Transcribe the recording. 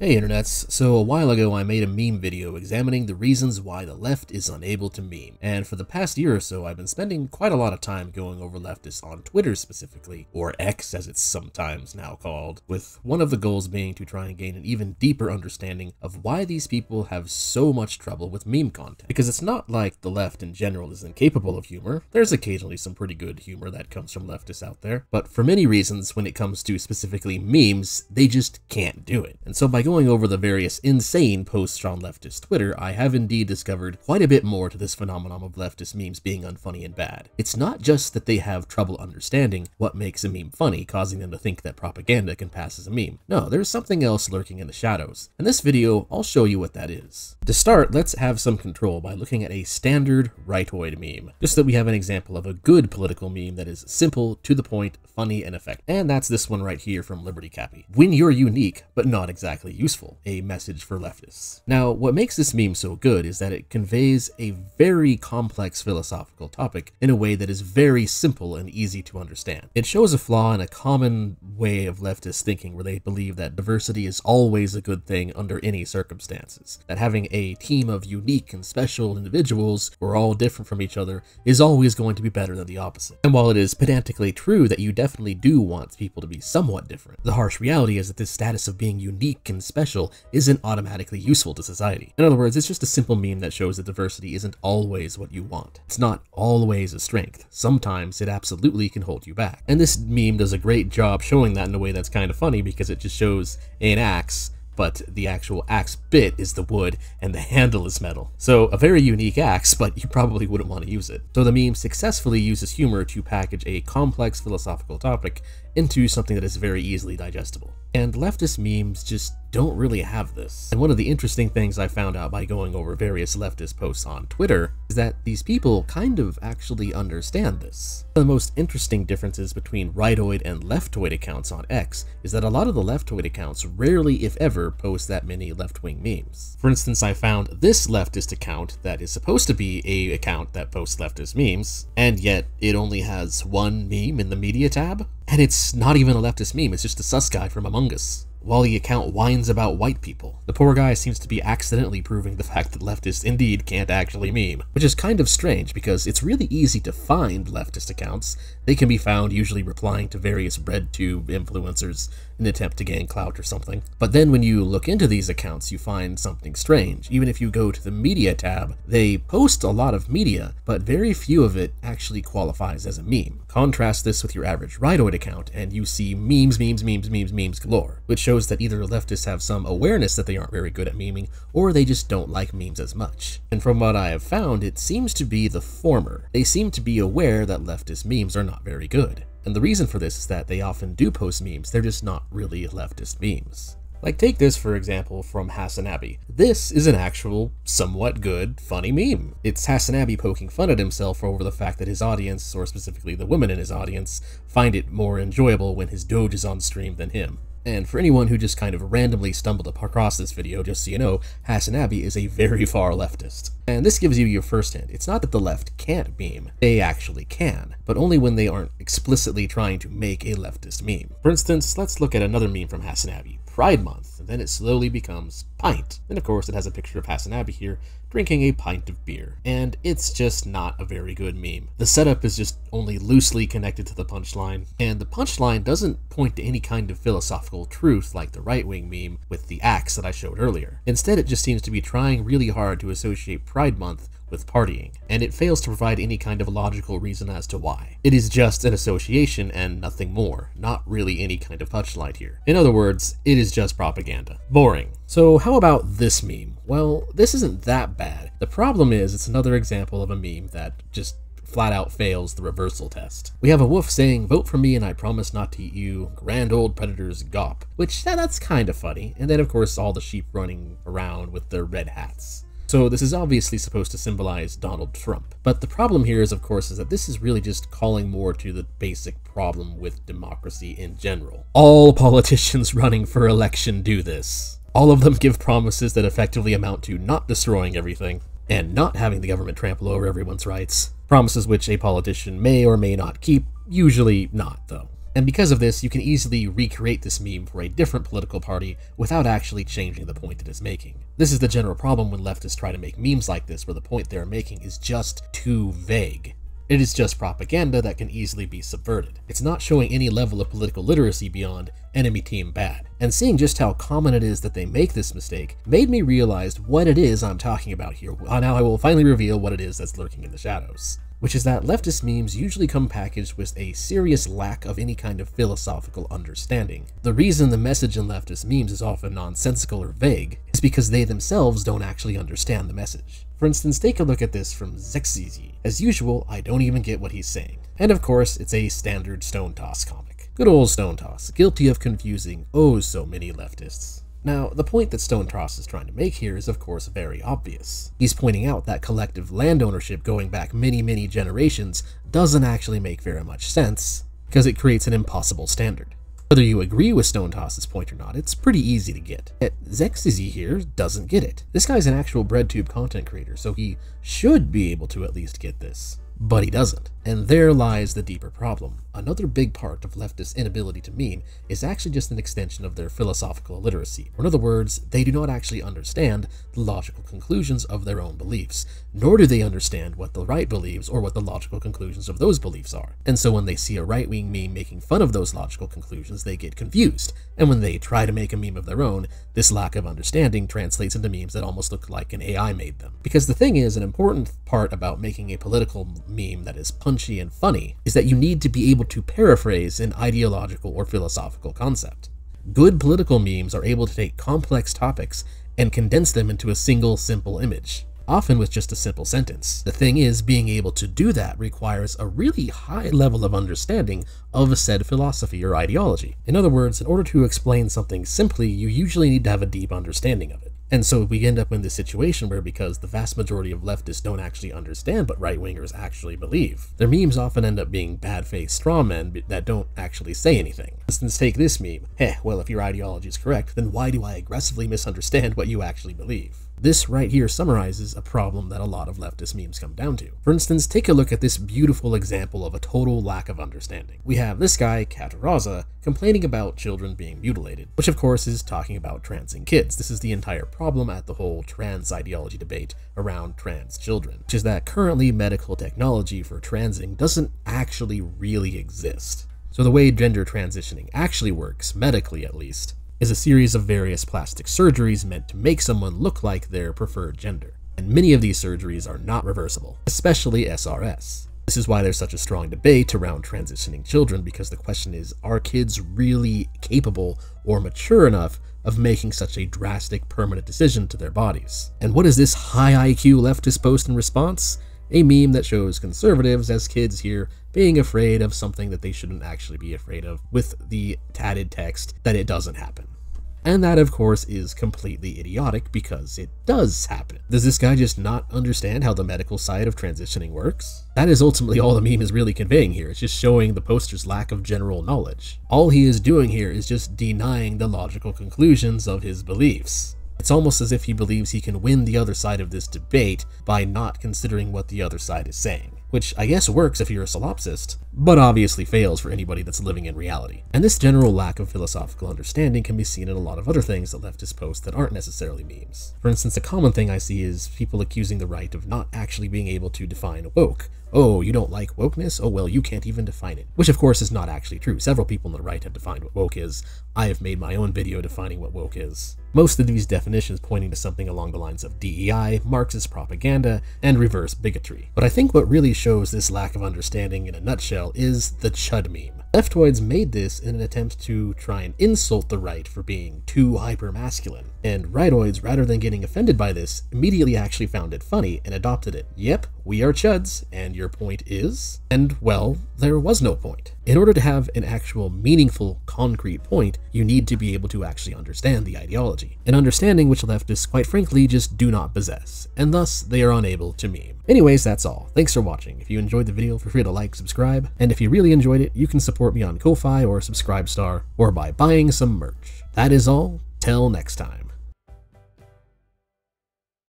Hey internets, so a while ago I made a meme video examining the reasons why the left is unable to meme, and for the past year or so I've been spending quite a lot of time going over leftists on Twitter specifically, or X as it's sometimes now called, with one of the goals being to try and gain an even deeper understanding of why these people have so much trouble with meme content. Because it's not like the left in general is incapable of humor, there's occasionally some pretty good humor that comes from leftists out there, but for many reasons when it comes to specifically memes, they just can't do it. And so by going over the various insane posts on leftist Twitter, I have indeed discovered quite a bit more to this phenomenon of leftist memes being unfunny and bad. It's not just that they have trouble understanding what makes a meme funny, causing them to think that propaganda can pass as a meme. No, there's something else lurking in the shadows. In this video, I'll show you what that is. To start, let's have some control by looking at a standard rightoid meme, just so that we have an example of a good political meme that is simple, to the point, funny, and effective. And that's this one right here from Liberty Cappy. When you're unique, but not exactly useful. A message for leftists. Now, what makes this meme so good is that it conveys a very complex philosophical topic in a way that is very simple and easy to understand. It shows a flaw in a common way of leftist thinking where they believe that diversity is always a good thing under any circumstances, that having a team of unique and special individuals who are all different from each other is always going to be better than the opposite. And while it is pedantically true that you definitely do want people to be somewhat different, the harsh reality is that this status of being unique and special isn't automatically useful to society. In other words, it's just a simple meme that shows that diversity isn't always what you want. It's not always a strength. Sometimes it absolutely can hold you back. And this meme does a great job showing that in a way that's kind of funny because it just shows an axe, but the actual axe bit is the wood and the handle is metal. So a very unique axe, but you probably wouldn't want to use it. So the meme successfully uses humor to package a complex philosophical topic into something that is very easily digestible. And leftist memes just don't really have this. And one of the interesting things I found out by going over various leftist posts on Twitter is that these people kind of actually understand this. One of the most interesting differences between rightoid and leftoid accounts on X is that a lot of the leftoid accounts rarely, if ever, post that many left-wing memes. For instance, I found this leftist account that is supposed to be an account that posts leftist memes, and yet it only has one meme in the media tab. And it's not even a leftist meme, it's just a sus guy from Among Us, while the account whines about white people. The poor guy seems to be accidentally proving the fact that leftists indeed can't actually meme, which is kind of strange because it's really easy to find leftist accounts. They can be found usually replying to various BreadTube influencers in an attempt to gain clout or something. But then when you look into these accounts, you find something strange. Even if you go to the media tab, they post a lot of media, but very few of it actually qualifies as a meme. Contrast this with your average rightoid account, and you see memes galore, which shows that either leftists have some awareness that they aren't very good at memeing, or they just don't like memes as much. And from what I have found, it seems to be the former. They seem to be aware that leftist memes are not very good. And the reason for this is that they often do post memes, they're just not really leftist memes. Like take this for example from Hassanabi. This is an actual, somewhat good, funny meme. It's Hassanabi poking fun at himself over the fact that his audience, or specifically the women in his audience, find it more enjoyable when his doge is on stream than him. And for anyone who just kind of randomly stumbled across this video, just so you know, Hassanabi is a very far leftist. And this gives you your first hint. It's not that the left can't meme. They actually can, but only when they aren't explicitly trying to make a leftist meme. For instance, let's look at another meme from Hassanabi. Pride Month, and then it slowly becomes pint. And of course it has a picture of Hassanabi here drinking a pint of beer. And it's just not a very good meme. The setup is just only loosely connected to the punchline, and the punchline doesn't point to any kind of philosophical truth like the right-wing meme with the axe that I showed earlier. Instead, it just seems to be trying really hard to associate Pride Month with partying, and it fails to provide any kind of logical reason as to why. It is just an association and nothing more, not really any kind of punchline here. In other words, it is just propaganda. Boring. So how about this meme? Well, this isn't that bad. The problem is it's another example of a meme that just flat out fails the reversal test. We have a wolf saying, "Vote for me and I promise not to eat you, grand old predators gawp," which that's kind of funny, and then of course all the sheep running around with their red hats. So this is obviously supposed to symbolize Donald Trump. But the problem here is, of course, is that this is really just calling more to the basic problem with democracy in general. All politicians running for election do this. All of them give promises that effectively amount to not destroying everything and not having the government trample over everyone's rights. Promises which a politician may or may not keep, usually not, though. And because of this, you can easily recreate this meme for a different political party without actually changing the point it is making. This is the general problem when leftists try to make memes like this, where the point they are making is just too vague. It is just propaganda that can easily be subverted. It's not showing any level of political literacy beyond enemy team bad. And seeing just how common it is that they make this mistake made me realize what it is I'm talking about here. Now I will finally reveal what it is that's lurking in the shadows, which is that leftist memes usually come packaged with a serious lack of any kind of philosophical understanding. The reason the message in leftist memes is often nonsensical or vague is because they themselves don't actually understand the message. For instance, take a look at this from Odysee. As usual, I don't even get what he's saying. And of course, it's a standard Stone Toss comic. Good old Stone Toss, guilty of confusing oh so many leftists. Now, the point that Stone Toss is trying to make here is of course very obvious. He's pointing out that collective land ownership going back many generations doesn't actually make very much sense, because it creates an impossible standard. Whether you agree with Stone Toss's point or not, it's pretty easy to get. Yet Odysee here doesn't get it. This guy's an actual BreadTube content creator, so he should be able to at least get this. But he doesn't. And there lies the deeper problem. Another big part of leftists' inability to meme is actually just an extension of their philosophical illiteracy. Or in other words, they do not actually understand the logical conclusions of their own beliefs, nor do they understand what the right believes or what the logical conclusions of those beliefs are. And so when they see a right-wing meme making fun of those logical conclusions, they get confused. And when they try to make a meme of their own, this lack of understanding translates into memes that almost look like an AI made them. Because the thing is, an important part about making a political meme that is punchy and funny is that you need to be able to paraphrase an ideological or philosophical concept. Good political memes are able to take complex topics and condense them into a single simple image, often with just a simple sentence. The thing is, being able to do that requires a really high level of understanding of a said philosophy or ideology. In other words, in order to explain something simply, you usually need to have a deep understanding of it. And so we end up in this situation where, because the vast majority of leftists don't actually understand what right-wingers actually believe, their memes often end up being bad-faced straw men that don't actually say anything. For instance, take this meme. Well, if your ideology is correct, then why do I aggressively misunderstand what you actually believe? This right here summarizes a problem that a lot of leftist memes come down to. For instance, take a look at this beautiful example of a total lack of understanding. We have this guy, Kataraza, complaining about children being mutilated, which of course is talking about transing kids. This is the entire problem at the whole trans ideology debate around trans children, which is that currently medical technology for transing doesn't actually really exist. So the way gender transitioning actually works, medically at least, is a series of various plastic surgeries meant to make someone look like their preferred gender. And many of these surgeries are not reversible, especially SRS. This is why there's such a strong debate around transitioning children, because the question is, are kids really capable or mature enough of making such a drastic permanent decision to their bodies? And what is this high IQ leftist post in response? A meme that shows conservatives as kids here being afraid of something that they shouldn't actually be afraid of, with the tatted text that it doesn't happen. And that, of course, is completely idiotic because it does happen. Does this guy just not understand how the medical side of transitioning works? That is ultimately all the meme is really conveying here. It's just showing the poster's lack of general knowledge. All he is doing here is just denying the logical conclusions of his beliefs. It's almost as if he believes he can win the other side of this debate by not considering what the other side is saying, which I guess works if you're a solipsist, but obviously fails for anybody that's living in reality. And this general lack of philosophical understanding can be seen in a lot of other things that leftists post that aren't necessarily memes. For instance, a common thing I see is people accusing the right of not actually being able to define woke. Oh, you don't like wokeness? Oh, well, you can't even define it. Which, of course, is not actually true. Several people on the right have defined what woke is. I have made my own video defining what woke is. Most of these definitions pointing to something along the lines of DEI, Marxist propaganda, and reverse bigotry. But I think what really shows this lack of understanding in a nutshell is the Chud meme. Leftoids made this in an attempt to try and insult the right for being too hyper-masculine, and rightoids, rather than getting offended by this, immediately actually found it funny and adopted it. Yep, we are Chuds, and your point is? And, well, there was no point. In order to have an actual meaningful, concrete point, you need to be able to actually understand the ideology, an understanding which leftists, quite frankly, just do not possess, and thus they are unable to meme. Anyways, that's all. Thanks for watching. If you enjoyed the video, feel free to like, subscribe, and if you really enjoyed it, you can support me on Ko-Fi or Subscribestar, or by buying some merch. That is all. Till next time.